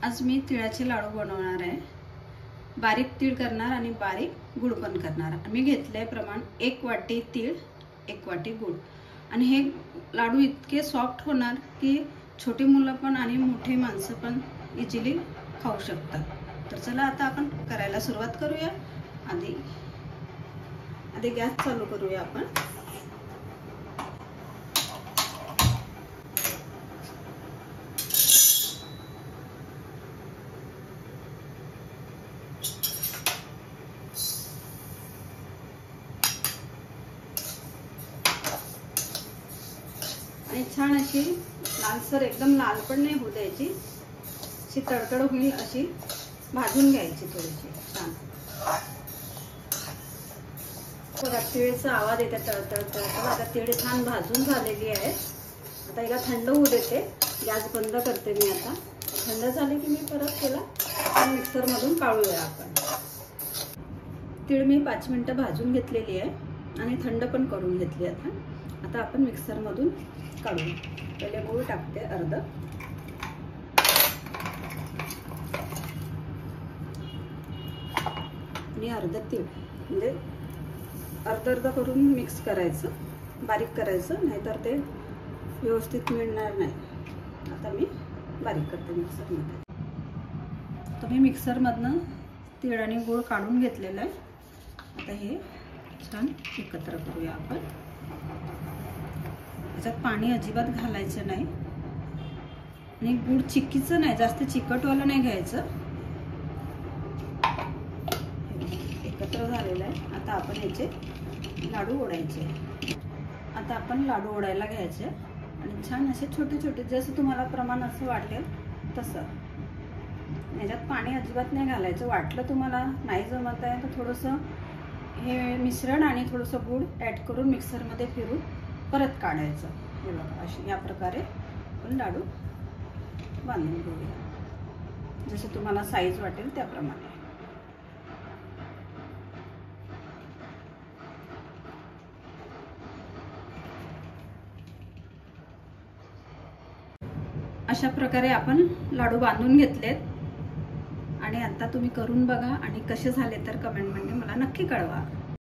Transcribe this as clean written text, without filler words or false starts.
आज मी तिळाचे लाडू बनवणार आहे। बारीक तीळ करणार आणि बारीक गुळ पण करणार। मी घेतले प्रमाण 1 वाटी तीळ 1 वाटी गुळ आणि हे लाडू इतके सॉफ्ट होणार की छोटी मुलं पण आणि मोठी माणसं पण इझिली खाऊ शकतात। तर चला आता आपण करायला सुरुवात करूया। आधी गॅस चालू करूया आपण। आणि छान अशी लालसर एकदम लाल पण नाही होऊ द्यायची, अशी तडतड होईल अशी भाजून घ्यायची थोडीशी छान। बघा तिळचा आवाज येते तडतड तडतड। आता तीळ छान भाजून झालेली आहे। आता याला थंड होऊ देते। गॅस बंद करते मी आता। थंड झाले की मी परत त्याला मिक्सर मधून काढूया आपण। तीळ मी 5 मिनिटं भाजून घेतलेली आहे आणि थंड पण करून घेतली आता। आता आपण मिक्सर मधून काढू। पहिले गूळ टाकते अर्ध आणि अर्ध तीळ, म्हणजे अर्ध अर्ध करून मिक्स करायचं, बारीक करायचं, नाहीतर ते व्यवस्थित मिळणार नाही। आता मी बारीक करते मिक्सर मध्ये। तर मी मिक्सर मधनं तीळ आणि गूळ काढून घेतलेलं आहे। आता हे छान एकत्र करूया आपण। याच्यात पाणी अजिबात घालायचं नाही आणि गूळ चिक्कीचं नाही, जास्त चिकटवालं नाही घ्यायचं। एकत्र झालेलं आहे। आता आपण याचे लाडू ओढायचे। आता आपण लाडू ओढायला घ्यायचे आणि छान असे छोटे छोटे, जसं तुम्हाला प्रमाण असं वाटेल तसं। याच्यात पाणी अजिबात नाही घालायचं। वाटलं तुम्हाला नाही जमत आहे तर थोडंसं हे मिश्रण आणि थोडंसं गूळ ॲड करून मिक्सरमध्ये फिरून परत काढायचं। हे बघा अशी या प्रकारे आपण लाडू बांधून घेऊया, जसं तुम्हाला साईज वाटेल त्याप्रमाणे। अशा प्रकारे आपण लाडू बांधून घेतलेत आणि आता तुम्ही करून बघा आणि कसे झाले तर कमेंटमध्ये मला नक्की कळवा।